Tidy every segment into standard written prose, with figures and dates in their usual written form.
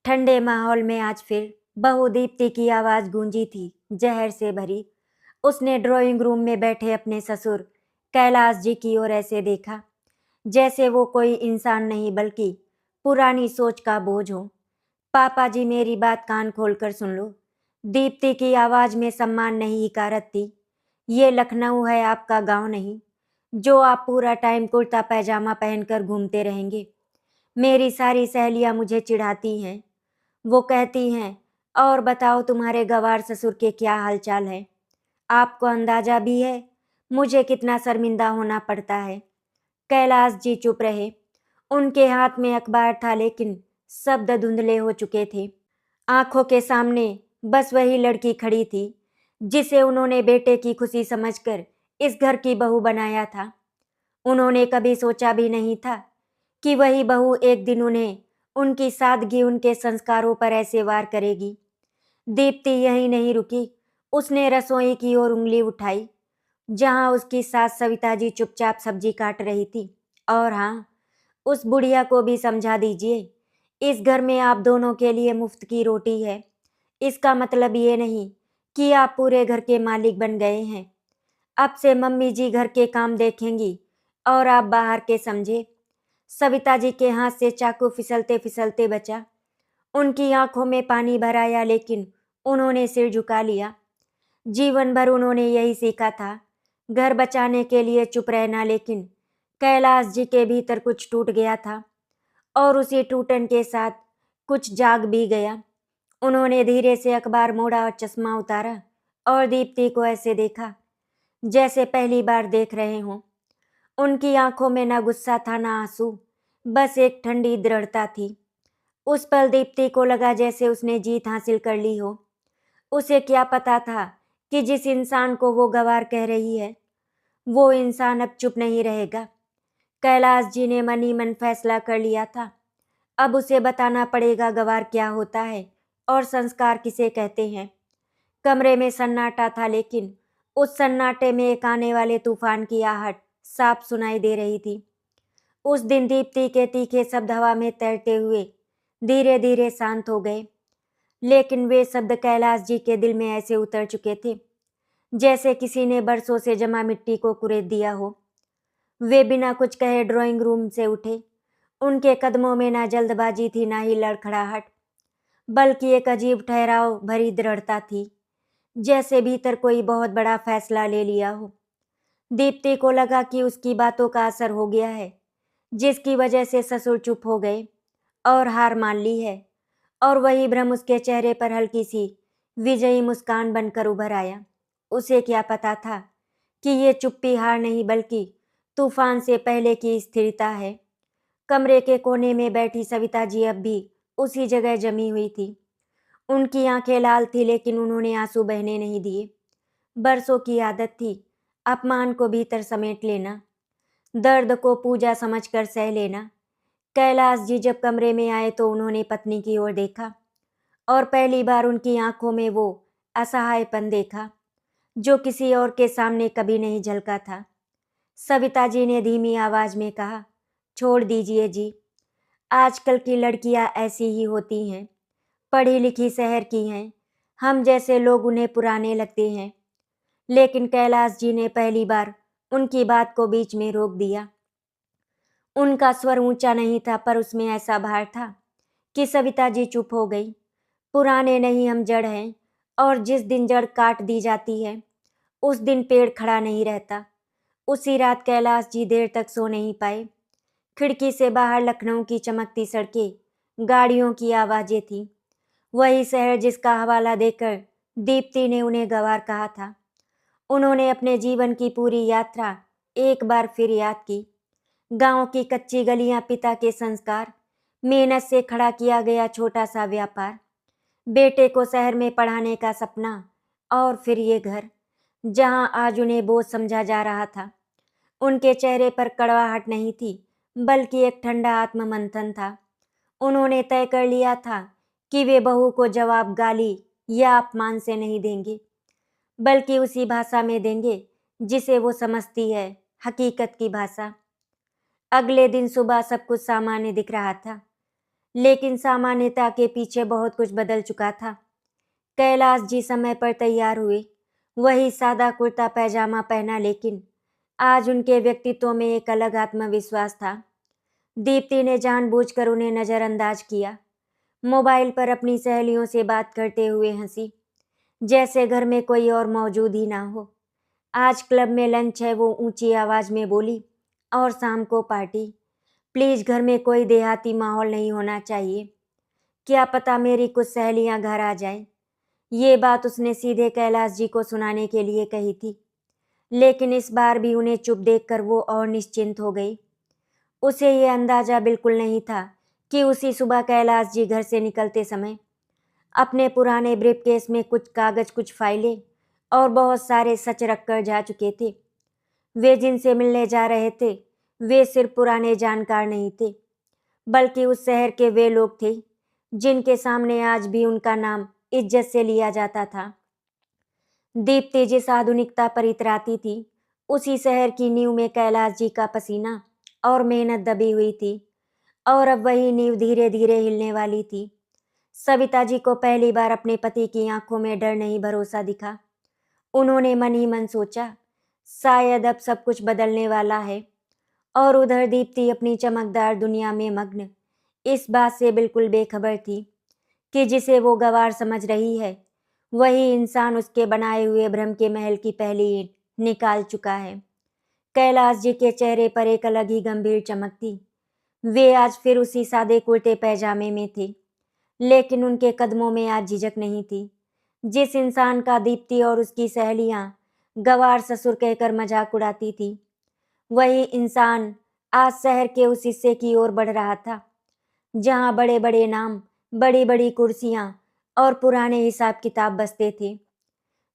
ठंडे माहौल में आज फिर बहू दीप्ति की आवाज गूंजी थी, जहर से भरी। उसने ड्राइंग रूम में बैठे अपने ससुर कैलाश जी की ओर ऐसे देखा जैसे वो कोई इंसान नहीं बल्कि पुरानी सोच का बोझ हो। पापा जी, मेरी बात कान खोलकर सुन लो। दीप्ति की आवाज में सम्मान नहीं, हिकारत थी। ये लखनऊ है, आपका गांव नहीं, जो आप पूरा टाइम कुर्ता पैजामा पहनकर घूमते रहेंगे। मेरी सारी सहेलियां मुझे चिढ़ाती हैं। वो कहती हैं, और बताओ तुम्हारे गवार ससुर के क्या हालचाल है। आपको अंदाजा भी है मुझे कितना शर्मिंदा होना पड़ता है। कैलाश जी चुप रहे। उनके हाथ में अखबार था लेकिन शब्द धुंधले हो चुके थे। आंखों के सामने बस वही लड़की खड़ी थी जिसे उन्होंने बेटे की खुशी समझकर इस घर की बहू बनाया था। उन्होंने कभी सोचा भी नहीं था कि वही बहू एक दिन उन्हें, उनकी सादगी, उनके संस्कारों पर ऐसे वार करेगी। दीप्ति यहीं नहीं रुकी। उसने रसोई की ओर उंगली उठाई जहां उसकी सास सविता जी चुपचाप सब्जी काट रही थी। और हाँ, उस बुढ़िया को भी समझा दीजिए, इस घर में आप दोनों के लिए मुफ्त की रोटी है। इसका मतलब ये नहीं कि आप पूरे घर के मालिक बन गए हैं। अब से मम्मी जी घर के काम देखेंगी और आप बाहर के समझे। सविता जी के हाथ से चाकू फिसलते फिसलते बचा। उनकी आंखों में पानी भर आया लेकिन उन्होंने सिर झुका लिया। जीवन भर उन्होंने यही सीखा था, घर बचाने के लिए चुप रहना। लेकिन कैलाश जी के भीतर कुछ टूट गया था और उसी टूटन के साथ कुछ जाग भी गया। उन्होंने धीरे से अखबार मोड़ा और चश्मा उतारा और दीप्ति को ऐसे देखा जैसे पहली बार देख रहे हों। उनकी आंखों में ना गुस्सा था ना आंसू, बस एक ठंडी दृढ़ता थी। उस पल दीप्ति को लगा जैसे उसने जीत हासिल कर ली हो। उसे क्या पता था कि जिस इंसान को वो गवार कह रही है वो इंसान अब चुप नहीं रहेगा। कैलाश जी ने मन ही मन फैसला कर लिया था, अब उसे बताना पड़ेगा गवार क्या होता है और संस्कार किसे कहते हैं। कमरे में सन्नाटा था लेकिन उस सन्नाटे में एक आने वाले तूफान की आहट साफ सुनाई दे रही थी। उस दिन दीप्ति के तीखे शब्द हवा में तैरते हुए धीरे धीरे शांत हो गए, लेकिन वे शब्द कैलाश जी के दिल में ऐसे उतर चुके थे जैसे किसी ने बरसों से जमा मिट्टी को कुरेद दिया हो। वे बिना कुछ कहे ड्राइंग रूम से उठे। उनके कदमों में ना जल्दबाजी थी ना ही लड़खड़ाहट, बल्कि एक अजीब ठहराव भरी दृढ़ता थी, जैसे भीतर कोई बहुत बड़ा फैसला ले लिया हो। दीप्ति को लगा कि उसकी बातों का असर हो गया है, जिसकी वजह से ससुर चुप हो गए और हार मान ली है। और वही भ्रम उसके चेहरे पर हल्की सी विजयी मुस्कान बनकर उभर आया। उसे क्या पता था कि ये चुप्पी हार नहीं बल्कि तूफान से पहले की स्थिरता है। कमरे के कोने में बैठी सविता जी अब भी उसी जगह जमी हुई थी। उनकी आंखें लाल थी लेकिन उन्होंने आंसू बहने नहीं दिए। बरसों की आदत थी अपमान को भीतर समेट लेना, दर्द को पूजा समझकर सह लेना। कैलाश जी जब कमरे में आए तो उन्होंने पत्नी की ओर देखा और पहली बार उनकी आंखों में वो असहायपन देखा जो किसी और के सामने कभी नहीं झलका था। सविता जी ने धीमी आवाज में कहा, छोड़ दीजिए जी, आजकल की लड़कियां ऐसी ही होती हैं, पढ़ी लिखी शहर की हैं, हम जैसे लोग उन्हें पुराने लगते हैं। लेकिन कैलाश जी ने पहली बार उनकी बात को बीच में रोक दिया। उनका स्वर ऊंचा नहीं था पर उसमें ऐसा भार था कि सविता जी चुप हो गई। पुराने नहीं, हम जड़ हैं, और जिस दिन जड़ काट दी जाती है उस दिन पेड़ खड़ा नहीं रहता। उसी रात कैलाश जी देर तक सो नहीं पाए। खिड़की से बाहर लखनऊ की चमकती सड़कें, गाड़ियों की आवाजें थी, वही शहर जिसका हवाला देकर दीप्ति ने उन्हें गंवार कहा था। उन्होंने अपने जीवन की पूरी यात्रा एक बार फिर याद की। गांव की कच्ची गलियां, पिता के संस्कार, मेहनत से खड़ा किया गया छोटा सा व्यापार, बेटे को शहर में पढ़ाने का सपना, और फिर ये घर जहां आज उन्हें बोझ समझा जा रहा था। उनके चेहरे पर कड़वाहट नहीं थी बल्कि एक ठंडा आत्ममंथन था। उन्होंने तय कर लिया था कि वे बहू को जवाब गाली या अपमान से नहीं देंगे बल्कि उसी भाषा में देंगे जिसे वो समझती है, हकीकत की भाषा। अगले दिन सुबह सब कुछ सामान्य दिख रहा था लेकिन सामान्यता के पीछे बहुत कुछ बदल चुका था। कैलाश जी समय पर तैयार हुए, वही सादा कुर्ता पैजामा पहना, लेकिन आज उनके व्यक्तित्व में एक अलग आत्मविश्वास था। दीप्ति ने जानबूझकर उन्हें नजरअंदाज किया। मोबाइल पर अपनी सहेलियों से बात करते हुए हंसी, जैसे घर में कोई और मौजूद ही ना हो। आज क्लब में लंच है, वो ऊंची आवाज में बोली, और शाम को पार्टी। प्लीज घर में कोई देहाती माहौल नहीं होना चाहिए। क्या पता मेरी कुछ सहेलियां घर आ जाएं। ये बात उसने सीधे कैलाश जी को सुनाने के लिए कही थी, लेकिन इस बार भी उन्हें चुप देखकर वो और निश्चिंत हो गई। उसे ये अंदाजा बिल्कुल नहीं था कि उसी सुबह कैलाश जी घर से निकलते समय अपने पुराने ब्रीफकेस में कुछ कागज, कुछ फाइलें और बहुत सारे सच रखकर जा चुके थे। वे जिनसे मिलने जा रहे थे, वे सिर्फ पुराने जानकार नहीं थे, बल्कि उस शहर के वे लोग थे जिनके सामने आज भी उनका नाम इज्जत से लिया जाता था। दीप्ति जिस आधुनिकता पर इतराती थी, उसी शहर की नींव में कैलाश जी का पसीना और मेहनत दबी हुई थी, और अब वही नींव धीरे धीरे हिलने वाली थी। सविता जी को पहली बार अपने पति की आंखों में डर नहीं, भरोसा दिखा। उन्होंने मन ही मन सोचा, शायद अब सब कुछ बदलने वाला है। और उधर दीप्ति अपनी चमकदार दुनिया में मग्न, इस बात से बिल्कुल बेखबर थी कि जिसे वो गंवार समझ रही है, वही इंसान उसके बनाए हुए भ्रम के महल की पहली ईंट निकाल चुका है। कैलाश जी के चेहरे पर एक अलग ही गंभीर चमक थी। वे आज फिर उसी सादे कुर्ते पैजामे में थे, लेकिन उनके कदमों में आज झिझक नहीं थी। जिस इंसान का दीप्ति और उसकी सहेलियां गंवार ससुर कहकर मजाक उड़ाती थी, वही इंसान आज शहर के उस हिस्से की ओर बढ़ रहा था जहां बड़े बड़े नाम, बड़ी बड़ी कुर्सियां और पुराने हिसाब किताब बसते थे।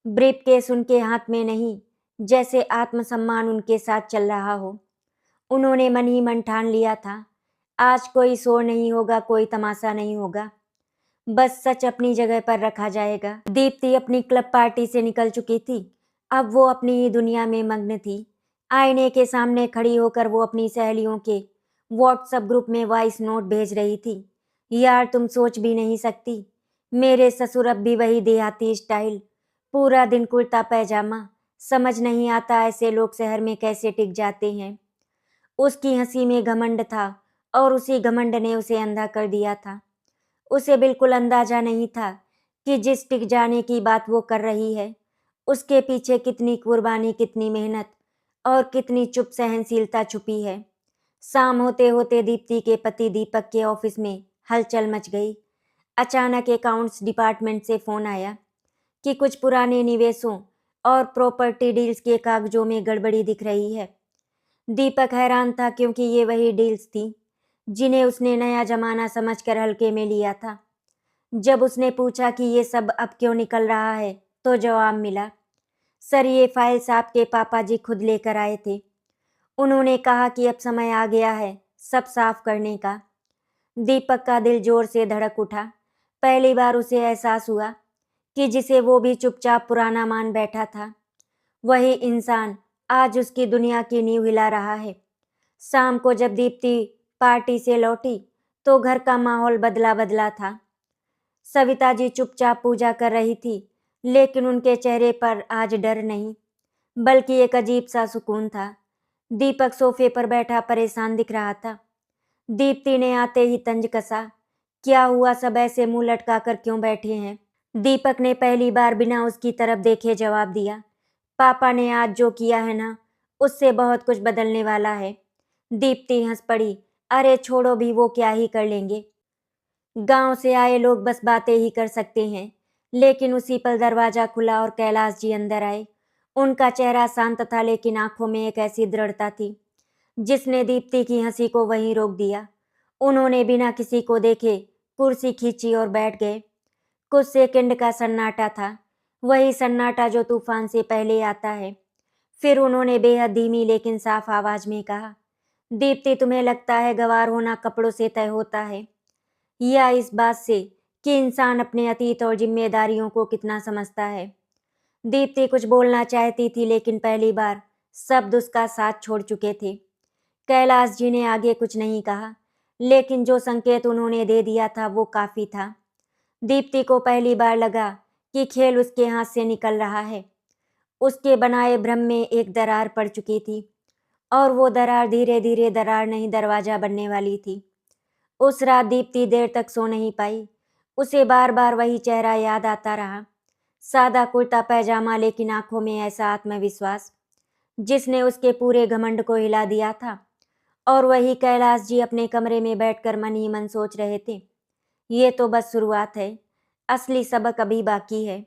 ब्रीफकेस उनके हाथ में नहीं, जैसे आत्मसम्मान उनके साथ चल रहा हो। उन्होंने मन ही मन ठान लिया था, आज कोई शोर नहीं होगा, कोई तमाशा नहीं होगा, बस सच अपनी जगह पर रखा जाएगा। दीप्ति अपनी क्लब पार्टी से निकल चुकी थी। अब वो अपनी ही दुनिया में मग्न थी। आईने के सामने खड़ी होकर वो अपनी सहेलियों के व्हाट्सएप ग्रुप में वॉइस नोट भेज रही थी। यार, तुम सोच भी नहीं सकती, मेरे ससुर अब भी वही देहाती स्टाइल, पूरा दिन कुर्ता पैजामा। समझ नहीं आता ऐसे लोग शहर में कैसे टिक जाते हैं। उसकी हंसी में घमंड था, और उसी घमंड ने उसे अंधा कर दिया था। उसे बिल्कुल अंदाजा नहीं था कि जिस टिक जाने की बात वो कर रही है, उसके पीछे कितनी कुर्बानी, कितनी मेहनत और कितनी चुप सहनशीलता छुपी है। शाम होते होते दीप्ति के पति दीपक के ऑफिस में हलचल मच गई। अचानक अकाउंट्स डिपार्टमेंट से फोन आया कि कुछ पुराने निवेशों और प्रॉपर्टी डील्स के कागजों में गड़बड़ी दिख रही है। दीपक हैरान था, क्योंकि ये वही डील्स थी जिन्हें उसने नया जमाना समझकर हल्के में लिया था। जब उसने पूछा कि ये सब अब क्यों निकल रहा है, तो जवाब मिला, सर, ये फाइल्स आपके पापा जी खुद लेकर आए थे। उन्होंने कहा कि अब समय आ गया है सब साफ करने का। दीपक का दिल जोर से धड़क उठा। पहली बार उसे एहसास हुआ कि जिसे वो भी चुपचाप पुराना मान बैठा था, वही इंसान आज उसकी दुनिया की नींव हिला रहा है। शाम को जब दीप्ति पार्टी से लौटी, तो घर का माहौल बदला बदला था। सविता जी चुपचाप पूजा कर रही थी, लेकिन उनके चेहरे पर आज डर नहीं, बल्कि एक अजीब सा सुकून था। दीपक सोफे पर बैठा परेशान दिख रहा था। दीप्ति ने आते ही तंज कसा, क्या हुआ, सब ऐसे मुंह लटका कर क्यों बैठे हैं? दीपक ने पहली बार बिना उसकी तरफ देखे जवाब दिया, पापा ने आज जो किया है ना, उससे बहुत कुछ बदलने वाला है। दीप्ति हंस पड़ी, अरे छोड़ो भी, वो क्या ही कर लेंगे, गांव से आए लोग बस बातें ही कर सकते हैं। लेकिन उसी पल दरवाजा खुला और कैलाश जी अंदर आए। उनका चेहरा शांत था, लेकिन आंखों में एक ऐसी दृढ़ता थी जिसने दीप्ति की हंसी को वहीं रोक दिया। उन्होंने बिना किसी को देखे कुर्सी खींची और बैठ गए। कुछ सेकंड का सन्नाटा था, वही सन्नाटा जो तूफान से पहले आता है। फिर उन्होंने बेहद धीमी लेकिन साफ आवाज में कहा, दीप्ति, तुम्हें लगता है गंवार होना कपड़ों से तय होता है, या इस बात से कि इंसान अपने अतीत और जिम्मेदारियों को कितना समझता है? दीप्ति कुछ बोलना चाहती थी, लेकिन पहली बार शब्द उसका साथ छोड़ चुके थे। कैलाश जी ने आगे कुछ नहीं कहा, लेकिन जो संकेत उन्होंने दे दिया था वो काफ़ी था। दीप्ति को पहली बार लगा कि खेल उसके हाथ से निकल रहा है। उसके बनाए भ्रम में एक दरार पड़ चुकी थी और वो दरार धीरे धीरे दरार नहीं दरवाजा बनने वाली थी। उस रात दीप्ति देर तक सो नहीं पाई। उसे बार बार वही चेहरा याद आता रहा। सादा कुर्ता पैजामा, लेकिन आंखों में ऐसा आत्मविश्वास जिसने उसके पूरे घमंड को हिला दिया था। और वही कैलाश जी अपने कमरे में बैठकर मन ही मन सोच रहे थे, ये तो बस शुरुआत है, असली सबक अभी बाकी है।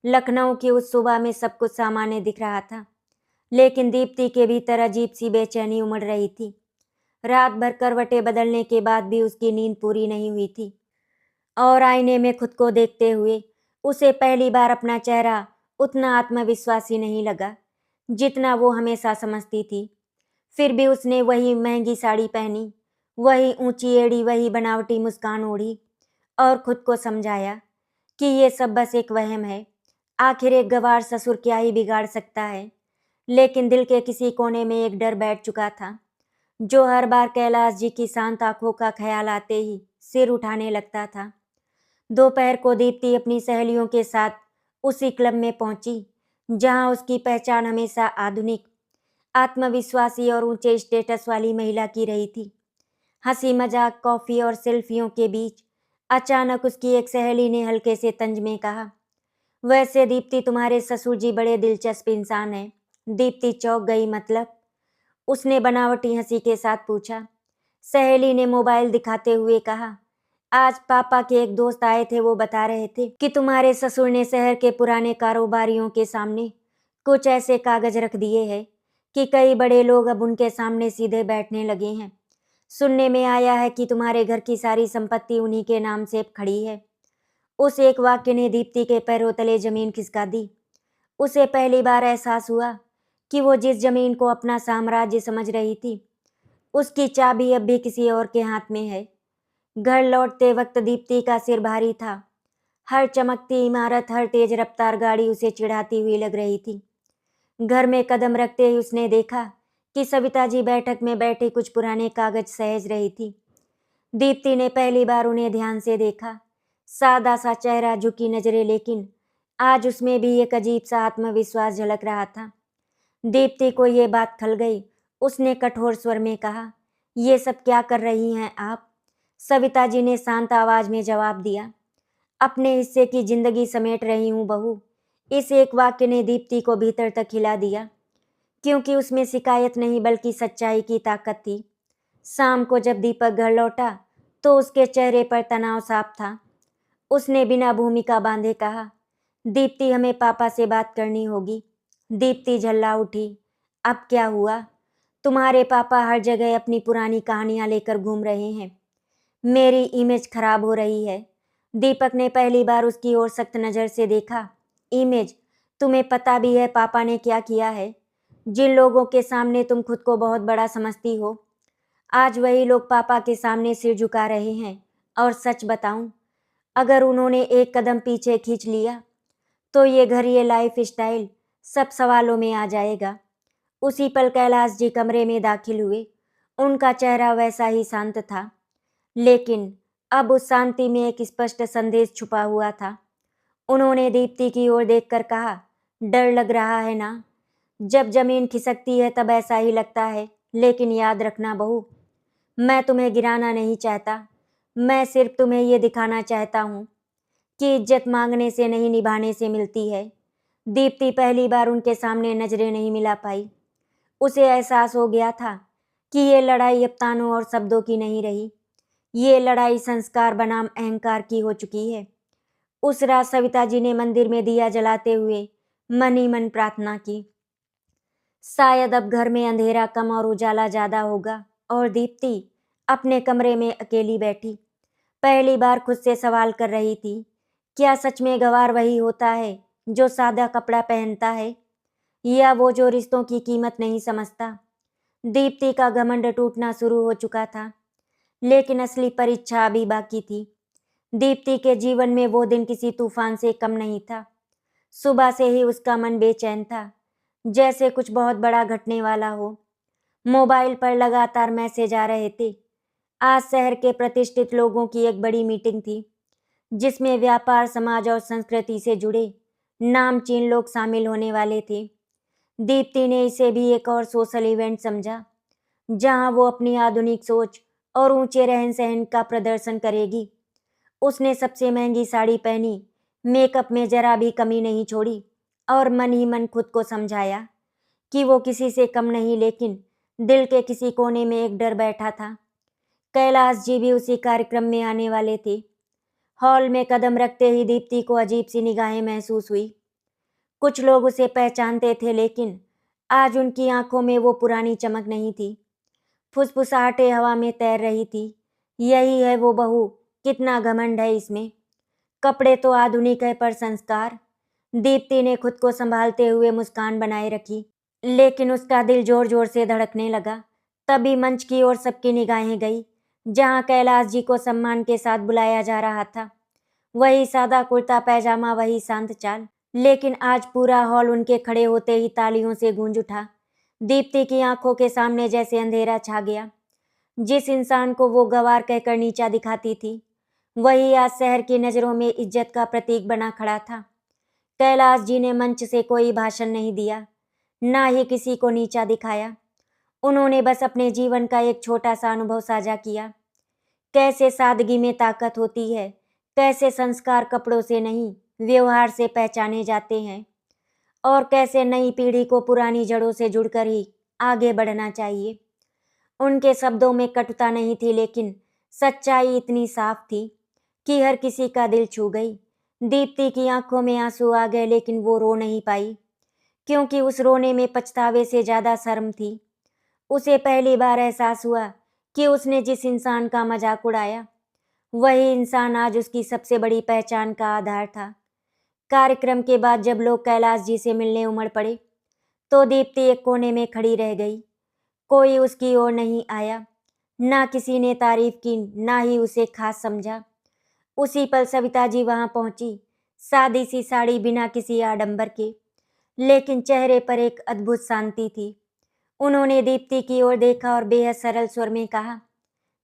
लखनऊ की उस सुबह में सब कुछ सामान्य दिख रहा था, लेकिन दीप्ति के भीतर अजीब सी बेचैनी उमड़ रही थी। रात भर करवटें बदलने के बाद भी उसकी नींद पूरी नहीं हुई थी और आईने में खुद को देखते हुए उसे पहली बार अपना चेहरा उतना आत्मविश्वासी नहीं लगा जितना वो हमेशा समझती थी। फिर भी उसने वही महंगी साड़ी पहनी, वही ऊंची एड़ी, वही बनावटी मुस्कान ओढ़ी और खुद को समझाया कि ये सब बस एक वहम है। आखिर एक गंवार ससुर क्या ही बिगाड़ सकता है। लेकिन दिल के किसी कोने में एक डर बैठ चुका था, जो हर बार कैलाश जी की शांत आंखों का ख्याल आते ही सिर उठाने लगता था। दोपहर को दीप्ति अपनी सहेलियों के साथ उसी क्लब में पहुंची जहां उसकी पहचान हमेशा आधुनिक, आत्मविश्वासी और ऊंचे स्टेटस वाली महिला की रही थी। हंसी मजाक, कॉफी और सेल्फियों के बीच अचानक उसकी एक सहेली ने हल्के से तंज में कहा, वैसे दीप्ति तुम्हारे ससुर जी बड़े दिलचस्प इंसान हैं। दीप्ति चौंक गई। मतलब? उसने बनावटी हंसी के साथ पूछा। सहेली ने मोबाइल दिखाते हुए कहा, आज पापा के एक दोस्त आए थे, वो बता रहे थे कि तुम्हारे ससुर ने शहर के पुराने कारोबारियों के सामने कुछ ऐसे कागज रख दिए हैं कि कई बड़े लोग अब उनके सामने सीधे बैठने लगे हैं। सुनने में आया है कि तुम्हारे घर की सारी संपत्ति उन्हीं के नाम से खड़ी है। उस एक वाक्य ने दीप्ति के पैरों तले जमीन खिसका दी। उसे पहली बार एहसास हुआ कि वो जिस जमीन को अपना साम्राज्य समझ रही थी, उसकी चाबी अब भी किसी और के हाथ में है। घर लौटते वक्त दीप्ति का सिर भारी था। हर चमकती इमारत, हर तेज रफ्तार गाड़ी उसे चिढ़ाती हुई लग रही थी। घर में कदम रखते ही उसने देखा कि सविता जी बैठक में बैठे कुछ पुराने कागज सहेज रही थी। दीप्ति ने पहली बार उन्हें ध्यान से देखा। सादा सा चेहरा, झुकी नजरें, लेकिन आज उसमें भी एक अजीब सा आत्मविश्वास झलक रहा था। दीप्ति को ये बात खल गई। उसने कठोर स्वर में कहा, ये सब क्या कर रही हैं आप? सविता जी ने शांत आवाज में जवाब दिया, अपने हिस्से की जिंदगी समेट रही हूँ बहू। इस एक वाक्य ने दीप्ति को भीतर तक हिला दिया, क्योंकि उसमें शिकायत नहीं बल्कि सच्चाई की ताकत थी। शाम को जब दीपक घर लौटा तो उसके चेहरे पर तनाव साफ था। उसने बिना भूमिका बांधे कहा, दीप्ति हमें पापा से बात करनी होगी। दीप्ति झल्ला उठी। अब क्या हुआ? तुम्हारे पापा हर जगह अपनी पुरानी कहानियां लेकर घूम रहे हैं। मेरी इमेज खराब हो रही है। दीपक ने पहली बार उसकी ओर सख्त नज़र से देखा। इमेज? तुम्हें पता भी है पापा ने क्या किया है? जिन लोगों के सामने तुम खुद को बहुत बड़ा समझती हो, आज वही लोग पापा के सामने सिर झुका रहे हैं। और सच बताऊं, अगर उन्होंने एक कदम पीछे खींच लिया तो ये घर, ये लाइफ स्टाइल सब सवालों में आ जाएगा। उसी पल कैलाश जी कमरे में दाखिल हुए। उनका चेहरा वैसा ही शांत था, लेकिन अब उस शांति में एक स्पष्ट संदेश छुपा हुआ था। उन्होंने दीप्ति की ओर देखकर कहा, डर लग रहा है ना? जब जमीन खिसकती है तब ऐसा ही लगता है, लेकिन याद रखना बहू, मैं तुम्हें गिराना नहीं चाहता। मैं सिर्फ तुम्हें ये दिखाना चाहता हूँ कि इज्जत मांगने से नहीं, निभाने से मिलती है। दीप्ति पहली बार उनके सामने नजरें नहीं मिला पाई। उसे एहसास हो गया था कि ये लड़ाई अब तानों और शब्दों की नहीं रही, ये लड़ाई संस्कार बनाम अहंकार की हो चुकी है। उस रात सविता जी ने मंदिर में दिया जलाते हुए मन ही मन प्रार्थना की, शायद अब घर में अंधेरा कम और उजाला ज्यादा होगा। और दीप्ति अपने कमरे में अकेली बैठी, पहली बार खुद से सवाल कर रही थी, क्या सच में गंवार वही होता है जो सादा कपड़ा पहनता है, या वो जो रिश्तों की कीमत नहीं समझता? दीप्ति का घमंड टूटना शुरू हो चुका था, लेकिन असली परीक्षा अभी बाकी थी। दीप्ति के जीवन में वो दिन किसी तूफान से कम नहीं था। सुबह से ही उसका मन बेचैन था, जैसे कुछ बहुत बड़ा घटने वाला हो। मोबाइल पर लगातार मैसेज आ रहे थे। आज शहर के प्रतिष्ठित लोगों की एक बड़ी मीटिंग थी, जिसमें व्यापार, समाज और संस्कृति से जुड़े नामचीन लोग शामिल होने वाले थे। दीप्ति ने इसे भी एक और सोशल इवेंट समझा, जहां वो अपनी आधुनिक सोच और ऊंचे रहन-सहन का प्रदर्शन करेगी। उसने सबसे महंगी साड़ी पहनी, मेकअप में जरा भी कमी नहीं छोड़ी और मन ही मन खुद को समझाया कि वो किसी से कम नहीं, लेकिन दिल के किसी कोने में एक डर बैठा था। कैलाश जी भी उसी कार्यक्रम में आने वाले थे। हॉल में कदम रखते ही दीप्ति को अजीब सी निगाहें महसूस हुई। कुछ लोग उसे पहचानते थे, लेकिन आज उनकी आंखों में वो पुरानी चमक नहीं थी। फुसफुसाहटें हवा में तैर रही थी। यही है वो बहू, कितना घमंड है इसमें। कपड़े तो आधुनिक है, पर संस्कार। दीप्ति ने खुद को संभालते हुए मुस्कान बनाए रखी, लेकिन उसका दिल जोर जोर से धड़कने लगा। तभी मंच की ओर सबकी निगाहें गई, जहां कैलाश जी को सम्मान के साथ बुलाया जा रहा था। वही सादा कुर्ता पैजामा, वही शांत चाल, लेकिन आज पूरा हॉल उनके खड़े होते ही तालियों से गूंज उठा। दीप्ति की आंखों के सामने जैसे अंधेरा छा गया। जिस इंसान को वो गंवार कहकर नीचा दिखाती थी, वही आज शहर की नजरों में इज्जत का प्रतीक बना खड़ा था। कैलाश जी ने मंच से कोई भाषण नहीं दिया, ना ही किसी को नीचा दिखाया। उन्होंने बस अपने जीवन का एक छोटा सा अनुभव साझा किया। कैसे सादगी में ताकत होती है, कैसे संस्कार कपड़ों से नहीं, व्यवहार से पहचाने जाते हैं, और कैसे नई पीढ़ी को पुरानी जड़ों से जुड़कर ही आगे बढ़ना चाहिए। उनके शब्दों में कटुता नहीं थी, लेकिन सच्चाई इतनी साफ थी कि हर किसी का दिल छू गई। दीप्ति की आंखों में आंसू आ गए, लेकिन वो रो नहीं पाई, क्योंकि उस रोने में पछतावे से ज्यादा शर्म थी। उसे पहली बार एहसास हुआ कि उसने जिस इंसान का मजाक उड़ाया, वही इंसान आज उसकी सबसे बड़ी पहचान का आधार था। कार्यक्रम के बाद जब लोग कैलाश जी से मिलने उमड़ पड़े, तो दीप्ति एक कोने में खड़ी रह गई। कोई उसकी ओर नहीं आया, ना किसी ने तारीफ की, ना ही उसे खास समझा। उसी पल सविता जी वहां पहुंची, सादी सी साड़ी, बिना किसी आडंबर के, लेकिन चेहरे पर एक अद्भुत शांति थी। उन्होंने दीप्ति की ओर देखा और बेहद सरल स्वर में कहा,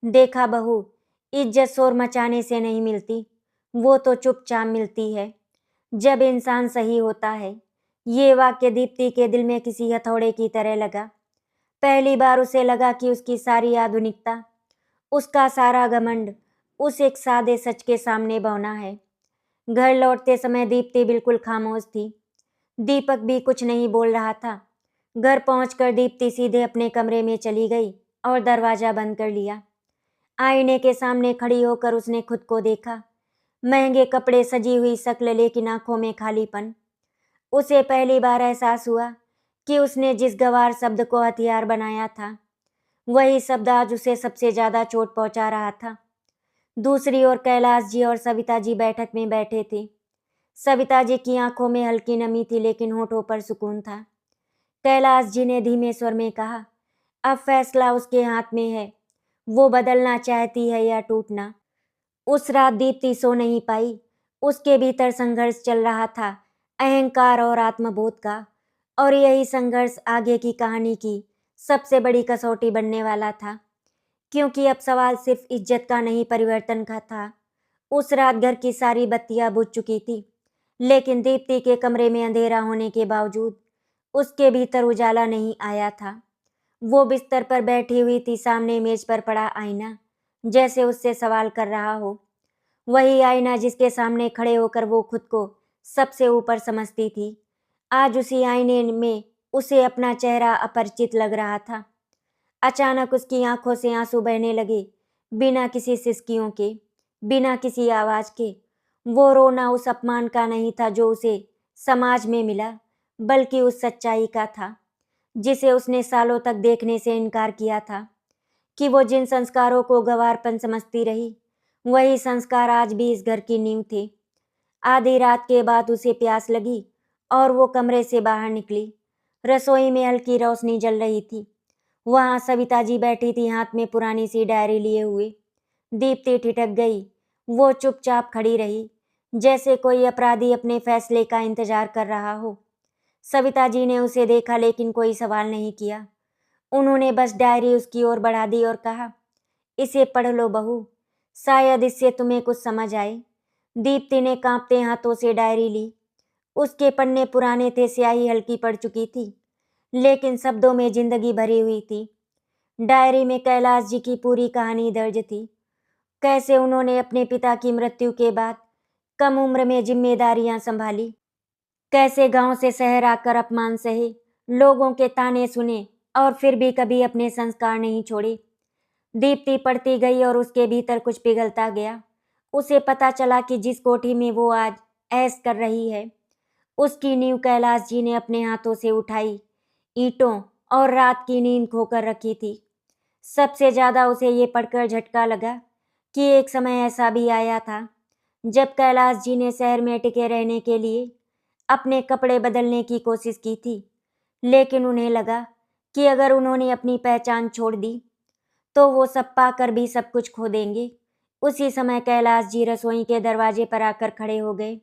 देखा बहू, इज्जत शोर मचाने से नहीं मिलती, वो तो चुपचाप मिलती है, जब इंसान सही होता है। ये वाक्य दीप्ति के दिल में किसी हथौड़े की तरह लगा। पहली बार उसे लगा कि उसकी सारी आधुनिकता, उसका सारा घमंड उस एक सादे सच के सामने बौना है। घर लौटते समय दीप्ति बिल्कुल खामोश थी। दीपक भी कुछ नहीं बोल रहा था। घर पहुंचकर दीप्ति सीधे अपने कमरे में चली गई और दरवाजा बंद कर लिया। आईने के सामने खड़ी होकर उसने खुद को देखा। महंगे कपड़े, सजी हुई शक्ल, लेकिन आंखों में खालीपन। उसे पहली बार एहसास हुआ कि उसने जिस गंवार शब्द को हथियार बनाया था, वही शब्द आज उसे सबसे ज्यादा चोट पहुंचा रहा था। दूसरी ओर कैलाश जी और सविता जी बैठक में बैठे थे। सविता जी की आंखों में हल्की नमी थी, लेकिन होठों पर सुकून था। कैलाश जी ने धीमे स्वर में कहा, अब फैसला उसके हाथ में है, वो बदलना चाहती है या टूटना। उस रात दीप्ति सो नहीं पाई। उसके भीतर संघर्ष चल रहा था, अहंकार और आत्मबोध का, और यही संघर्ष आगे की कहानी की सबसे बड़ी कसौटी बनने वाला था, क्योंकि अब सवाल सिर्फ इज्जत का नहीं, परिवर्तन का था। उस रात घर की सारी बत्तियां बुझ चुकी थी, लेकिन दीप्ति के कमरे में अंधेरा होने के बावजूद उसके भीतर उजाला नहीं आया था। वो बिस्तर पर बैठी हुई थी, सामने मेज पर पड़ा आईना जैसे उससे सवाल कर रहा हो। वही आईना जिसके सामने खड़े होकर वो खुद को सबसे ऊपर समझती थी। आज उसी आईने में उसे अपना चेहरा अपरिचित लग रहा था। अचानक उसकी आंखों से आंसू बहने लगे, बिना किसी सिसकियों के, बिना किसी आवाज के। वो रोना उस अपमान का नहीं था जो उसे समाज में मिला, बल्कि उस सच्चाई का था जिसे उसने सालों तक देखने से इनकार किया था, कि वो जिन संस्कारों को गंवारपन समझती रही, वही संस्कार आज भी इस घर की नींव थे। आधी रात के बाद उसे प्यास लगी और वो कमरे से बाहर निकली। रसोई में हल्की रोशनी जल रही थी। वहां सविता जी बैठी थी, हाथ में पुरानी सी डायरी लिए हुए। दीप्ति ठिठक गई। वो चुपचाप खड़ी रही, जैसे कोई अपराधी अपने फैसले का इंतजार कर रहा हो। सविता जी ने उसे देखा, लेकिन कोई सवाल नहीं किया। उन्होंने बस डायरी उसकी ओर बढ़ा दी और कहा, इसे पढ़ लो बहू, शायद इससे तुम्हें कुछ समझ आए। दीप्ति ने कांपते हाथों से डायरी ली। उसके पन्ने पुराने थे, स्याही हल्की पड़ चुकी थी, लेकिन शब्दों में जिंदगी भरी हुई थी। डायरी में कैलाश जी की पूरी कहानी दर्ज थी। कैसे उन्होंने अपने पिता की मृत्यु के बाद कम उम्र में जिम्मेदारियां संभाली, कैसे गांव से शहर आकर अपमान सहे, लोगों के ताने सुने और फिर भी कभी अपने संस्कार नहीं छोड़े। दीप्ति पढ़ती गई और उसके भीतर कुछ पिघलता गया। उसे पता चला कि जिस कोठी में वो आज ऐश कर रही है, उसकी नींव कैलाश जी ने अपने हाथों से उठाई ईंटों और रात की नींद खोकर रखी थी। सबसे ज्यादा उसे ये पढ़कर झटका लगा कि एक समय ऐसा भी आया था जब कैलाश जी ने शहर में टिके रहने के लिए अपने कपड़े बदलने की कोशिश की थी, लेकिन उन्हें लगा कि अगर उन्होंने अपनी पहचान छोड़ दी तो वो सब पाकर भी सब कुछ खो देंगे। उसी समय कैलाश जी रसोई के दरवाजे पर आकर खड़े हो गए।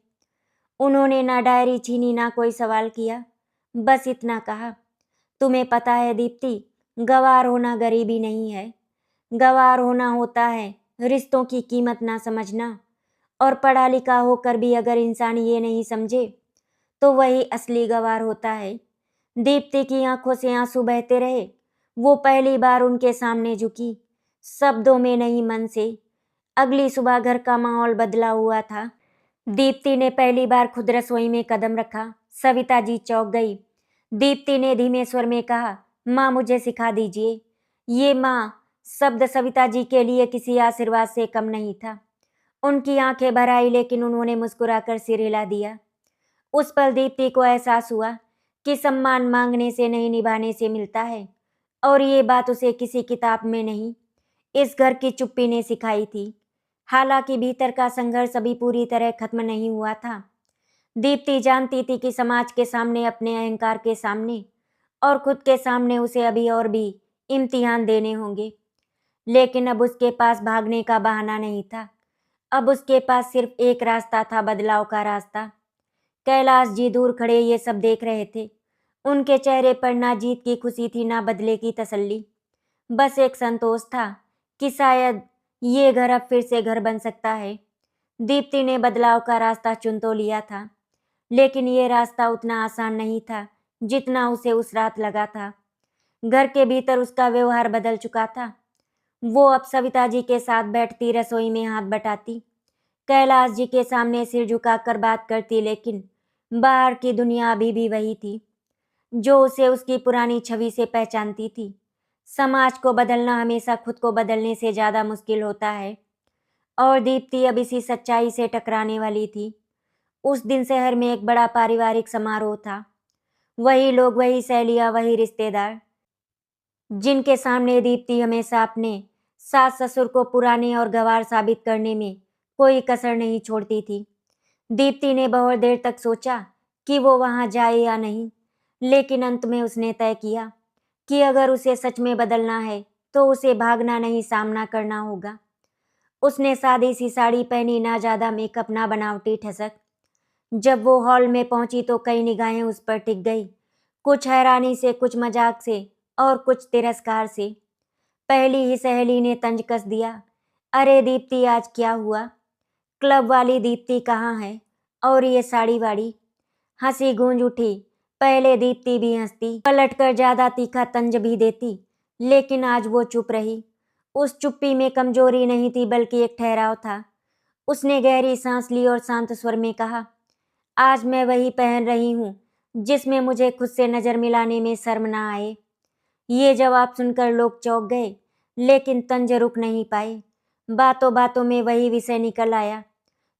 उन्होंने ना डायरी छीनी, ना कोई सवाल किया, बस इतना कहा, तुम्हें पता है दीप्ति, गंवार होना गरीबी नहीं है। गंवार होना होता है रिश्तों की कीमत ना समझना। और पढ़ा लिखा होकर भी अगर इंसान ये नहीं समझे तो वही असली गंवार होता है। दीप्ति की आंखों से आंसू बहते रहे। वो पहली बार उनके सामने झुकी, शब्दों में नहीं मन से। अगली सुबह घर का माहौल बदला हुआ था। दीप्ति ने पहली बार खुद रसोई में कदम रखा। सविता जी चौंक गई। दीप्ति ने धीमे स्वर में कहा, माँ मुझे सिखा दीजिए। ये माँ शब्द सविता जी के लिए किसी आशीर्वाद से कम नहीं था। उनकी आंखें भर आई, लेकिन उन्होंने मुस्कुराकर सिर हिला दिया। उस पल दीप्ति को एहसास हुआ कि सम्मान मांगने से नहीं, निभाने से मिलता है। और ये बात उसे किसी किताब में नहीं, इस घर की चुप्पी ने सिखाई थी। हालांकि भीतर का संघर्ष अभी पूरी तरह खत्म नहीं हुआ था। दीप्ति जानती थी कि समाज के सामने, अपने अहंकार के सामने और खुद के सामने उसे अभी और भी इम्तिहान देने होंगे। लेकिन अब उसके पास भागने का बहाना नहीं था। अब उसके पास सिर्फ एक रास्ता था, बदलाव का रास्ता। कैलाश जी दूर खड़े ये सब देख रहे थे। उनके चेहरे पर ना जीत की खुशी थी, ना बदले की तसल्ली। बस एक संतोष था कि शायद ये घर अब फिर से घर बन सकता है। दीप्ति ने बदलाव का रास्ता चुन तो लिया था, लेकिन ये रास्ता उतना आसान नहीं था जितना उसे उस रात लगा था। घर के भीतर उसका व्यवहार बदल चुका था। वो अब सविता जी के साथ बैठती, रसोई में हाथ बटाती, कैलाश जी के सामने सिर झुकाकर बात करती, लेकिन बाहर की दुनिया अभी भी वही थी जो उसे उसकी पुरानी छवि से पहचानती थी। समाज को बदलना हमेशा खुद को बदलने से ज्यादा मुश्किल होता है, और दीप्ति अब इसी सच्चाई से टकराने वाली थी। उस दिन शहर में एक बड़ा पारिवारिक समारोह था। वही लोग, वही सहेलियां, वही रिश्तेदार जिनके सामने दीप्ति हमेशा अपने सास ससुर को पुराने और गंवार साबित करने में कोई कसर नहीं छोड़ती थी। दीप्ति ने बहुत देर तक सोचा कि वो वहां जाए या नहीं, लेकिन अंत में उसने तय किया कि अगर उसे सच में बदलना है तो उसे भागना नहीं, सामना करना होगा। उसने सादी सी साड़ी पहनी, ना ज्यादा मेकअप, ना बनावटी ठसक। जब वो हॉल में पहुंची तो कई निगाहें उस पर टिक गई, कुछ हैरानी से, कुछ मजाक से और कुछ तिरस्कार से। पहली ही सहेली ने तंज कस दिया, अरे दीप्ति आज क्या हुआ? क्लब वाली दीप्ति कहाँ है? और ये साड़ी वाड़ी? हंसी गूंज उठी। पहले दीप्ति भी हंसती, पलटकर ज्यादा तीखा तंज भी देती, लेकिन आज वो चुप रही। उस चुप्पी में कमजोरी नहीं थी, बल्कि एक ठहराव था। उसने गहरी सांस ली और शांत स्वर में कहा, आज मैं वही पहन रही हूँ जिसमें मुझे खुद से नजर मिलाने में शर्म ना आए। ये जवाब सुनकर लोग चौंक गए, लेकिन तंज रुक नहीं पाए। बातों बातों में वही विषय निकल आया,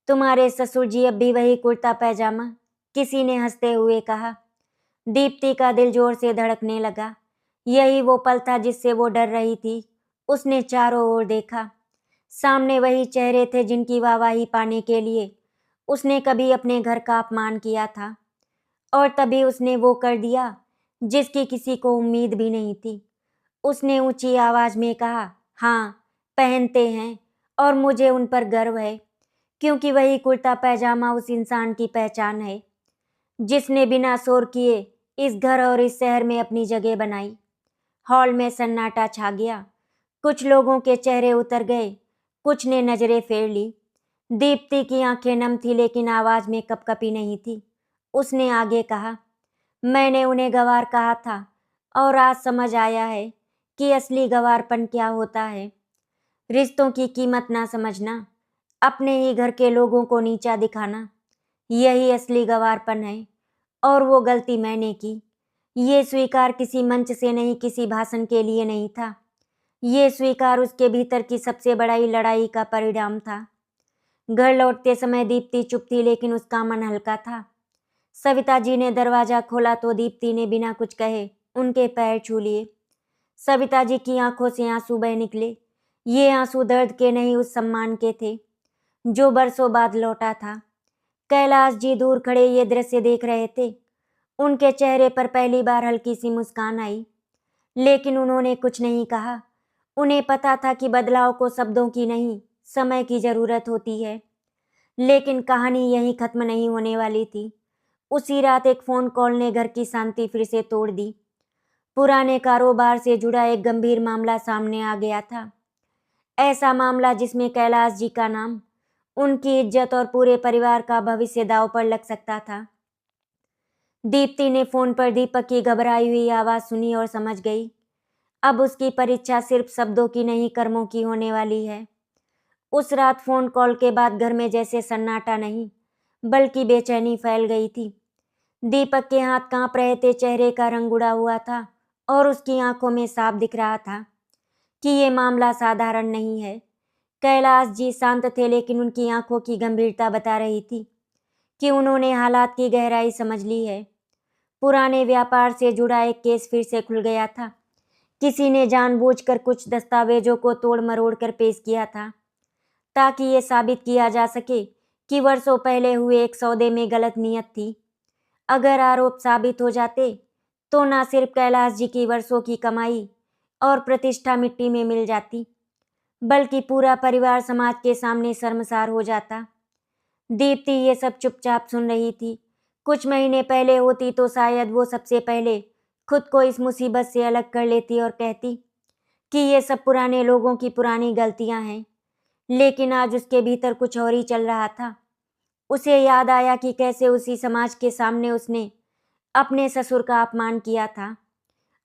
तुम्हारे ससुर जी अब भी वही कुर्ता पैजामा? किसी ने हंसते हुए कहा। दीप्ति का दिल जोर से धड़कने लगा। यही वो पल था जिससे वो डर रही थी। उसने चारों ओर देखा। सामने वही चेहरे थे जिनकी वाहवाही पाने के लिए उसने कभी अपने घर का अपमान किया था, और तभी उसने वो कर दिया जिसकी किसी को उम्मीद भी नहीं थी। उसने ऊंची आवाज में कहा, हाँ पहनते हैं, और मुझे उन पर गर्व है, क्योंकि वही कुर्ता पैजामा उस इंसान की पहचान है जिसने बिना शोर किए इस घर और इस शहर में अपनी जगह बनाई। हॉल में सन्नाटा छा गया। कुछ लोगों के चेहरे उतर गए, कुछ ने नजरें फेर ली। दीप्ति की आंखें नम थी लेकिन आवाज में कपकपी नहीं थी। उसने आगे कहा, मैंने उन्हें गंवार कहा था और आज समझ आया है कि असली गंवारपन क्या होता है। रिश्तों की कीमत ना समझना, अपने ही घर के लोगों को नीचा दिखाना, यही असली गंवारपन है। और वो गलती मैंने की। ये स्वीकार किसी मंच से नहीं, किसी भाषण के लिए नहीं था। ये स्वीकार उसके भीतर की सबसे बड़ी लड़ाई का परिणाम था। घर लौटते समय दीप्ति चुप थी लेकिन उसका मन हल्का था। सविता जी ने दरवाजा खोला तो दीप्ति ने बिना कुछ कहे उनके पैर छू लिए। सविता जी की आंखों से आंसू बह निकले। ये आंसू दर्द के नहीं, उस सम्मान के थे जो बरसों बाद लौटा था। कैलाश जी दूर खड़े ये दृश्य देख रहे थे। उनके चेहरे पर पहली बार हल्की सी मुस्कान आई, लेकिन उन्होंने कुछ नहीं कहा। उन्हें पता था कि बदलाव को शब्दों की नहीं, समय की जरूरत होती है। लेकिन कहानी यहीं खत्म नहीं होने वाली थी। उसी रात एक फोन कॉल ने घर की शांति फिर से तोड़ दी। पुराने कारोबार से जुड़ा एक गंभीर मामला सामने आ गया था। ऐसा मामला जिसमें कैलाश जी का नाम, उनकी इज्जत और पूरे परिवार का भविष्य दांव पर लग सकता था। दीप्ति ने फोन पर दीपक की घबराई हुई आवाज सुनी और समझ गई, अब उसकी परीक्षा सिर्फ शब्दों की नहीं, कर्मों की होने वाली है। उस रात फोन कॉल के बाद घर में जैसे सन्नाटा नहीं, बल्कि बेचैनी फैल गई थी। दीपक के हाथ कांप रहे थे, चेहरे का रंग उड़ा हुआ था और उसकी आंखों में साफ दिख रहा था कि ये मामला साधारण नहीं है। कैलाश जी शांत थे लेकिन उनकी आंखों की गंभीरता बता रही थी कि उन्होंने हालात की गहराई समझ ली है। पुराने व्यापार से जुड़ा एक केस फिर से खुल गया था। किसी ने जानबूझकर कुछ दस्तावेजों को तोड़ मरोड़ कर पेश किया था ताकि ये साबित किया जा सके कि वर्षों पहले हुए एक सौदे में गलत नीयत थी। अगर आरोप साबित हो जाते तो न सिर्फ कैलाश जी की वर्षों की कमाई और प्रतिष्ठा मिट्टी में मिल जाती, बल्कि पूरा परिवार समाज के सामने शर्मसार हो जाता। दीप्ति ये सब चुपचाप सुन रही थी। कुछ महीने पहले होती तो शायद वो सबसे पहले खुद को इस मुसीबत से अलग कर लेती और कहती कि ये सब पुराने लोगों की पुरानी गलतियां हैं। लेकिन आज उसके भीतर कुछ और ही चल रहा था। उसे याद आया कि कैसे उसी समाज के सामने उसने अपने ससुर का अपमान किया था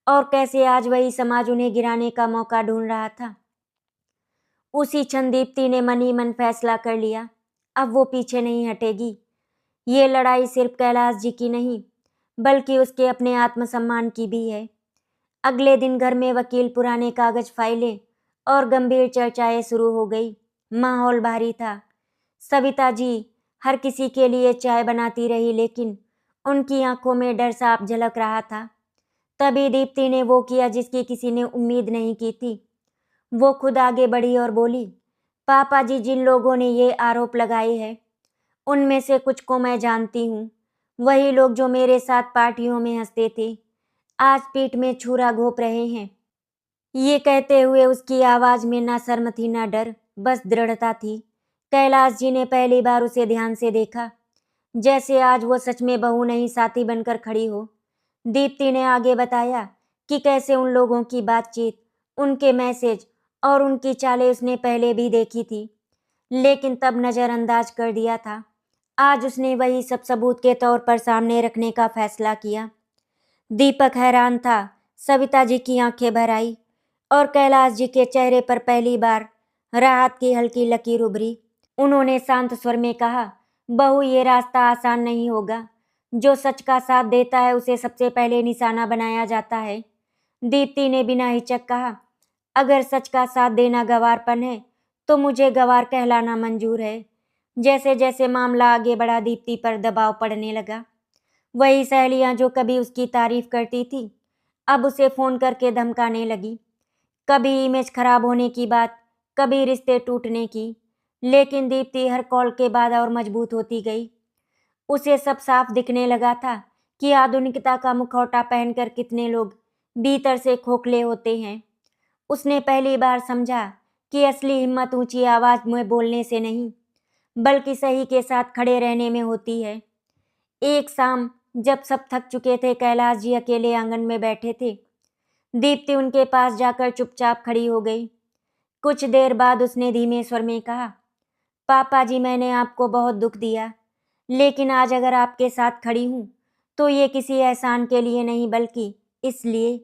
और कैसे आज वही समाज उन्हें गिराने का मौका ढूंढ रहा था। उसी क्षण दीप्ति ने मन ही मन फैसला कर लिया, अब वो पीछे नहीं हटेगी। ये लड़ाई सिर्फ कैलाश जी की नहीं, बल्कि उसके अपने आत्मसम्मान की भी है। अगले दिन घर में वकील, पुराने कागज, फाइलें और गंभीर चर्चाएं शुरू हो गई। माहौल भारी था। सविता जी हर किसी के लिए चाय बनाती रही लेकिन उनकी आंखों में डर साफ झलक रहा था। तभी दीप्ति ने वो किया जिसकी किसी ने उम्मीद नहीं की थी। वो खुद आगे बढ़ी और बोली, पापा जी, जिन लोगों ने ये आरोप लगाए हैं उनमें से कुछ को मैं जानती हूँ। वही लोग जो मेरे साथ पार्टियों में हंसते थे आज पीठ में छुरा घोंप रहे हैं। ये कहते हुए उसकी आवाज में ना शर्म थी ना डर, बस दृढ़ता थी। कैलाश जी ने पहली बार उसे ध्यान से देखा, जैसे आज वो सच में बहू नहीं साथी बनकर खड़ी हो। दीप्ति ने आगे बताया कि कैसे उन लोगों की बातचीत, उनके मैसेज और उनकी चालें उसने पहले भी देखी थी लेकिन तब नजरअंदाज कर दिया था। आज उसने वही सब सबूत के तौर पर सामने रखने का फैसला किया। दीपक हैरान था। सविता जी की आंखें भर आई और कैलाश जी के चेहरे पर पहली बार राहत की हल्की लकीर उभरी। उन्होंने शांत स्वर में कहा, बहू, ये रास्ता आसान नहीं होगा। जो सच का साथ देता है उसे सबसे पहले निशाना बनाया जाता है। दीप्ति ने बिना हिचक कहा, अगर सच का साथ देना गंवारपन है तो मुझे गंवार कहलाना मंजूर है। जैसे जैसे मामला आगे बढ़ा दीप्ति पर दबाव पड़ने लगा। वही सहेलियां जो कभी उसकी तारीफ करती थी अब उसे फोन करके धमकाने लगी। कभी इमेज खराब होने की बात, कभी रिश्ते टूटने की। लेकिन दीप्ति हर कॉल के बाद और मजबूत होती गई। उसे सब साफ दिखने लगा था कि आधुनिकता का मुखौटा पहनकर कितने लोग भीतर से खोखले होते हैं। उसने पहली बार समझा कि असली हिम्मत ऊंची आवाज में बोलने से नहीं, बल्कि सही के साथ खड़े रहने में होती है। एक शाम जब सब थक चुके थे, कैलाश जी अकेले आंगन में बैठे थे। दीप्ति उनके पास जाकर चुपचाप खड़ी हो गई। कुछ देर बाद उसने धीमे स्वर में कहा, पापा जी, मैंने आपको बहुत दुख दिया, लेकिन आज अगर आपके साथ खड़ी हूँ तो ये किसी एहसान के लिए नहीं, बल्कि इसलिए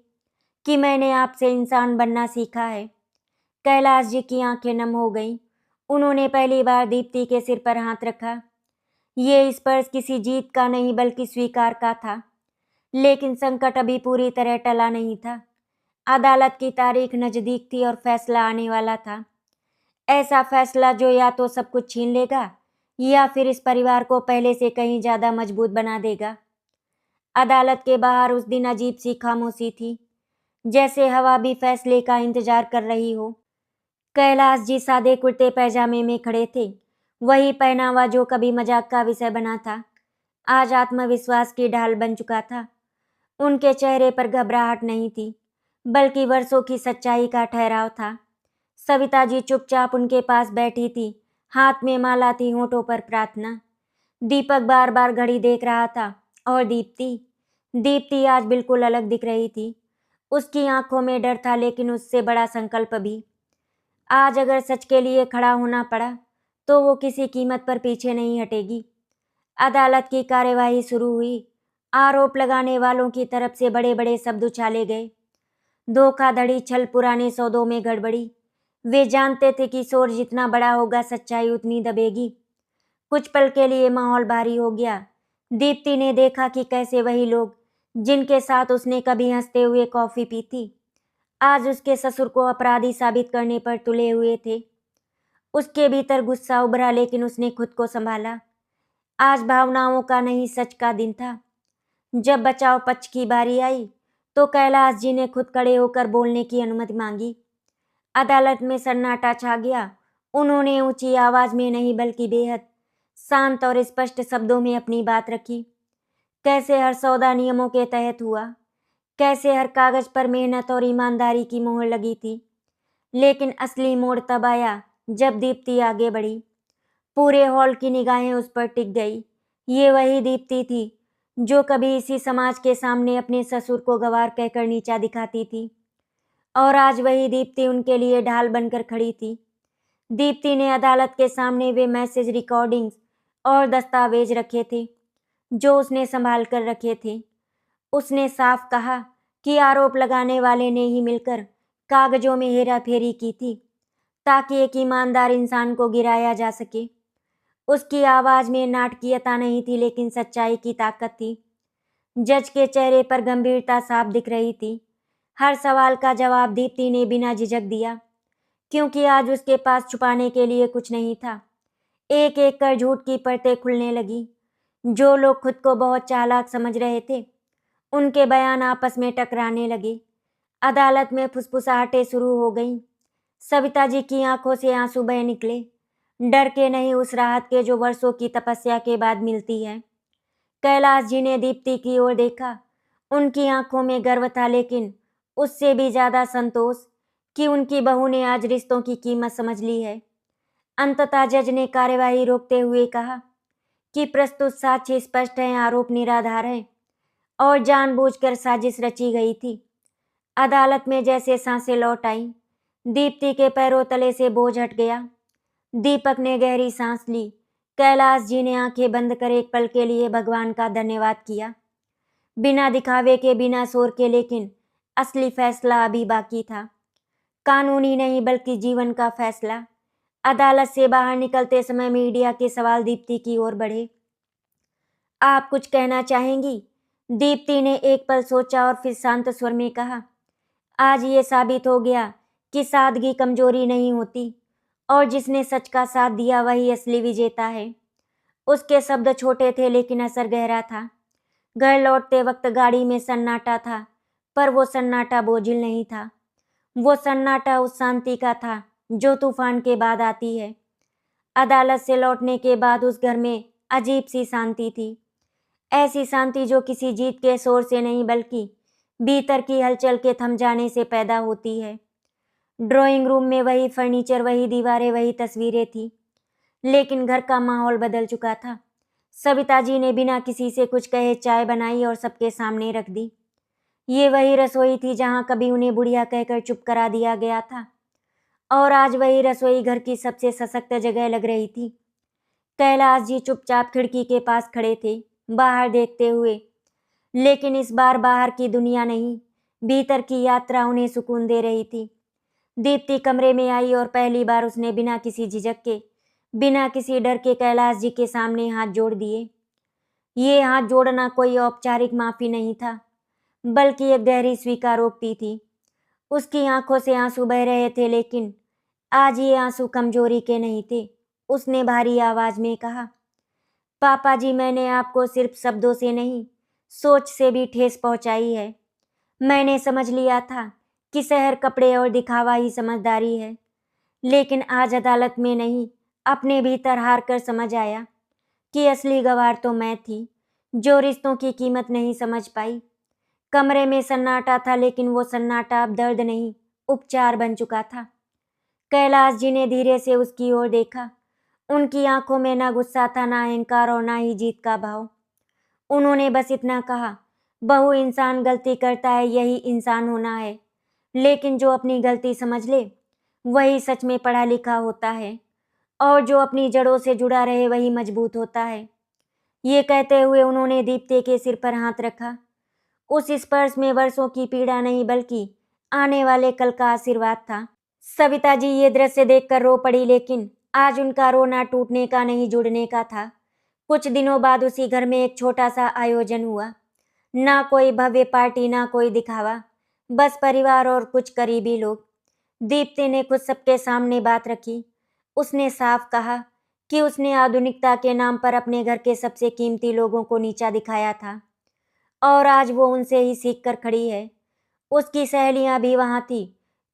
कि मैंने आपसे इंसान बनना सीखा है। कैलाश जी की आंखें नम हो गईं। उन्होंने पहली बार दीप्ति के सिर पर हाथ रखा। ये स्पर्श किसी जीत का नहीं बल्कि स्वीकार का था। लेकिन संकट अभी पूरी तरह टला नहीं था। अदालत की तारीख नजदीक थी और फैसला आने वाला था। ऐसा फैसला जो या तो सब कुछ छीन लेगा या फिर इस परिवार को पहले से कहीं ज्यादा मजबूत बना देगा। अदालत के बाहर उस दिन अजीब सी खामोशी थी, जैसे हवा भी फैसले का इंतजार कर रही हो। कैलाश जी सादे कुर्ते पैजामे में खड़े थे, वही पहनावा जो कभी मजाक का विषय बना था, आज आत्मविश्वास की ढाल बन चुका था। उनके चेहरे पर घबराहट नहीं थी, बल्कि वर्षों की सच्चाई का ठहराव था। सविता जी चुपचाप उनके पास बैठी थी, हाथ में माला थी, होठों पर प्रार्थना। दीपक बार बार घड़ी देख रहा था और दीप्ति दीप्ति आज बिल्कुल अलग दिख रही थी। उसकी आंखों में डर था, लेकिन उससे बड़ा संकल्प भी। आज अगर सच के लिए खड़ा होना पड़ा तो वो किसी कीमत पर पीछे नहीं हटेगी। अदालत की कार्यवाही शुरू हुई। आरोप लगाने वालों की तरफ से बड़े बड़े शब्द उछाले गए। धोखाधड़ी, छल, पुराने सौदों में गड़बड़ी। वे जानते थे कि शोर जितना बड़ा होगा सच्चाई उतनी दबेगी। कुछ पल के लिए माहौल भारी हो गया। दीप्ति ने देखा कि कैसे वही लोग जिनके साथ उसने कभी हंसते हुए कॉफी पी थी, आज उसके ससुर को अपराधी साबित करने पर तुले हुए थे। उसके भीतर गुस्सा उभरा, लेकिन उसने खुद को संभाला। आज भावनाओं का नहीं, सच का दिन था। जब बचाव पक्ष की बारी आई तो कैलाश जी ने खुद खड़े होकर बोलने की अनुमति मांगी। अदालत में सन्नाटा छा गया। उन्होंने ऊंची आवाज में नहीं बल्कि बेहद शांत और स्पष्ट शब्दों में अपनी बात रखी। कैसे हर सौदा नियमों के तहत हुआ, कैसे हर कागज पर मेहनत और ईमानदारी की मोहर लगी थी। लेकिन असली मोड़ तब आया जब दीप्ति आगे बढ़ी। पूरे हॉल की निगाहें उस पर टिक गई। ये वही दीप्ति थी जो कभी इसी समाज के सामने अपने ससुर को गंवार कहकर नीचा दिखाती थी, और आज वही दीप्ति उनके लिए ढाल बनकर खड़ी थी। दीप्ति ने अदालत के सामने वे मैसेज रिकॉर्डिंग्स और दस्तावेज रखे थे जो उसने संभाल कर रखे थे। उसने साफ कहा कि आरोप लगाने वाले ने ही मिलकर कागजों में हेराफेरी की थी ताकि एक ईमानदार इंसान को गिराया जा सके। उसकी आवाज में नाटकीयता नहीं थी, लेकिन सच्चाई की ताकत थी। जज के चेहरे पर गंभीरता साफ दिख रही थी। हर सवाल का जवाब दीप्ति ने बिना झिझक दिया, क्योंकि आज उसके पास छुपाने के लिए कुछ नहीं था। एक एक कर झूठ की परतें खुलने लगी। जो लोग खुद को बहुत चालाक समझ रहे थे, उनके बयान आपस में टकराने लगे। अदालत में फुसफुसाहटें शुरू हो गईं। सविता जी की आंखों से आंसू बह निकले, डर के नहीं, उस राहत के जो वर्षों की तपस्या के बाद मिलती है। कैलाश जी ने दीप्ति की ओर देखा। उनकी आंखों में गर्व था, लेकिन उससे भी ज्यादा संतोष कि उनकी बहू ने आज रिश्तों की कीमत समझ ली है। अंततः जज ने कार्यवाही रोकते हुए कहा कि प्रस्तुत साक्ष्य स्पष्ट है, आरोप निराधार है और जानबूझकर साजिश रची गई थी। अदालत में जैसे सांसें लौट आईं, दीप्ति के पैरों तले से बोझ हट गया। दीपक ने गहरी सांस ली। कैलाश जी ने आंखें बंद कर एक पल के लिए भगवान का धन्यवाद किया। बिना दिखावे के, बिना शोर के, लेकिन असली फैसला अभी बाकी था। कानूनी नहीं बल्कि जीवन का फैसला। अदालत से बाहर निकलते समय मीडिया के सवाल दीप्ति की ओर बढ़े। आप कुछ कहना चाहेंगी? दीप्ति ने एक पल सोचा और फिर शांत स्वर में कहा, आज ये साबित हो गया कि सादगी कमजोरी नहीं होती, और जिसने सच का साथ दिया वही असली विजेता है। उसके शब्द छोटे थे, लेकिन असर गहरा था। घर लौटते वक्त गाड़ी में सन्नाटा था, पर वो सन्नाटा बोझिल नहीं था। वो सन्नाटा उस शांति का था जो तूफान के बाद आती है। अदालत से लौटने के बाद उस घर में अजीब सी शांति थी। ऐसी शांति जो किसी जीत के शोर से नहीं बल्कि भीतर की हलचल के थम जाने से पैदा होती है। ड्राइंग रूम में वही फर्नीचर, वही दीवारें, वही तस्वीरें थी, लेकिन घर का माहौल बदल चुका था। सविता जी ने बिना किसी से कुछ कहे चाय बनाई और सबके सामने रख दी। ये वही रसोई थी जहां कभी उन्हें बुढ़िया कहकर चुप करा दिया गया था, और आज वही रसोई घर की सबसे सशक्त जगह लग रही थी। कैलाश जी चुपचाप खिड़की के पास खड़े थे, बाहर देखते हुए। लेकिन इस बार बाहर की दुनिया नहीं, भीतर की यात्रा उन्हें सुकून दे रही थी। दीप्ति कमरे में आई और पहली बार उसने बिना किसी झिझक के, बिना किसी डर के कैलाश जी के सामने हाथ जोड़ दिए। ये हाथ जोड़ना कोई औपचारिक माफी नहीं था, बल्कि एक गहरी स्वीकारोक्ति थी। उसकी आंखों से आंसू बह रहे थे, लेकिन आज ये आंसू कमजोरी के नहीं थे। उसने भारी आवाज में कहा, पापा जी, मैंने आपको सिर्फ शब्दों से नहीं, सोच से भी ठेस पहुंचाई है। मैंने समझ लिया था कि शहर, कपड़े और दिखावा ही समझदारी है, लेकिन आज अदालत में नहीं, अपने भीतर हार कर समझ आया कि असली गवार तो मैं थी, जो रिश्तों की कीमत नहीं समझ पाई। कमरे में सन्नाटा था, लेकिन वो सन्नाटा अब दर्द नहीं, उपचार बन चुका था। कैलाश जी ने धीरे से उसकी ओर देखा। उनकी आंखों में ना गुस्सा था, ना अहंकार और ना ही जीत का भाव। उन्होंने बस इतना कहा, बहु इंसान गलती करता है, यही इंसान होना है। लेकिन जो अपनी गलती समझ ले, वही सच में पढ़ा लिखा होता है, और जो अपनी जड़ों से जुड़ा रहे वही मजबूत होता है। ये कहते हुए उन्होंने दीप्ति के सिर पर हाथ रखा। उस स्पर्श में वर्षों की पीड़ा नहीं, बल्कि आने वाले कल का आशीर्वाद था। सविता जी ये दृश्य देखकर रो पड़ी, लेकिन आज उनका रोना टूटने का नहीं, जुड़ने का था। कुछ दिनों बाद उसी घर में एक छोटा सा आयोजन हुआ। ना कोई भव्य पार्टी, ना कोई दिखावा, बस परिवार और कुछ करीबी लोग। दीप्ति ने खुद सबके सामने बात रखी। उसने साफ कहा कि उसने आधुनिकता के नाम पर अपने घर के सबसे कीमती लोगों को नीचा दिखाया था, और आज वो उनसे ही सीख कर खड़ी है। उसकी सहेलियां भी वहां थी,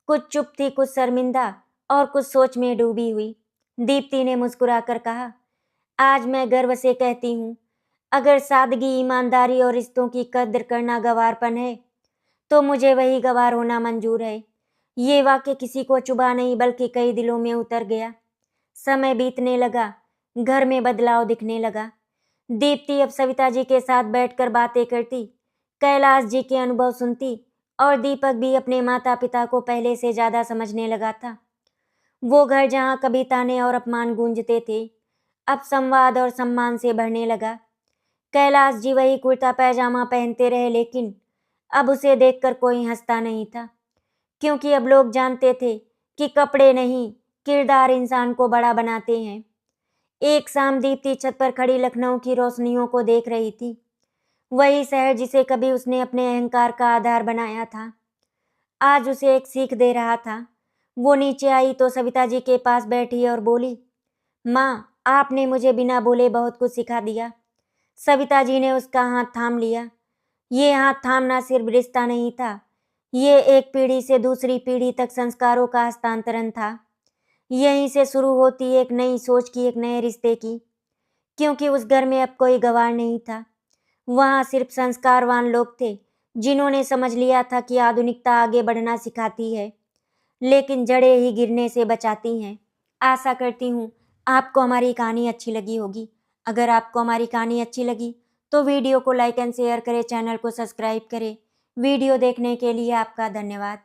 कुछ चुप थी, कुछ शर्मिंदा और कुछ सोच में डूबी हुई। दीप्ति ने मुस्कुराकर कहा, आज मैं गर्व से कहती हूँ, अगर सादगी, ईमानदारी और रिश्तों की कद्र करना गंवारपन है, तो मुझे वही गंवार होना मंजूर है। ये वाक्य किसी को चुभा नहीं, बल्कि कई दिलों में उतर गया। समय बीतने लगा, घर में बदलाव दिखने लगा। दीप्ति अब सविता जी के साथ बैठकर बातें करती, कैलाश जी के अनुभव सुनती, और दीपक भी अपने माता पिता को पहले से ज्यादा समझने लगा था। वो घर जहाँ कभी ताने और अपमान गूंजते थे, अब संवाद और सम्मान से भरने लगा। कैलाश जी वही कुर्ता पैजामा पहनते रहे, लेकिन अब उसे देखकर कोई हंसता नहीं था, क्योंकि अब लोग जानते थे कि कपड़े नहीं, किरदार इंसान को बड़ा बनाते हैं। एक शाम दीप्ति छत पर खड़ी लखनऊ की रोशनियों को देख रही थी। वही शहर जिसे कभी उसने अपने अहंकार का आधार बनाया था, आज उसे एक सीख दे रहा था। वो नीचे आई तो सविता जी के पास बैठी और बोली, माँ, आपने मुझे बिना बोले बहुत कुछ सिखा दिया। सविता जी ने उसका हाथ थाम लिया। ये हाथ थामना सिर्फ रिश्ता नहीं था, ये एक पीढ़ी से दूसरी पीढ़ी तक संस्कारों का हस्तांतरण था। यहीं से शुरू होती एक नई सोच की, एक नए रिश्ते की। क्योंकि उस घर में अब कोई गवार नहीं था, वहाँ सिर्फ संस्कारवान लोग थे, जिन्होंने समझ लिया था कि आधुनिकता आगे बढ़ना सिखाती है, लेकिन जड़ें ही गिरने से बचाती हैं। आशा करती हूँ आपको हमारी कहानी अच्छी लगी होगी। अगर आपको हमारी कहानी अच्छी लगी तो वीडियो को लाइक एंड शेयर करें, चैनल को सब्सक्राइब करें। वीडियो देखने के लिए आपका धन्यवाद।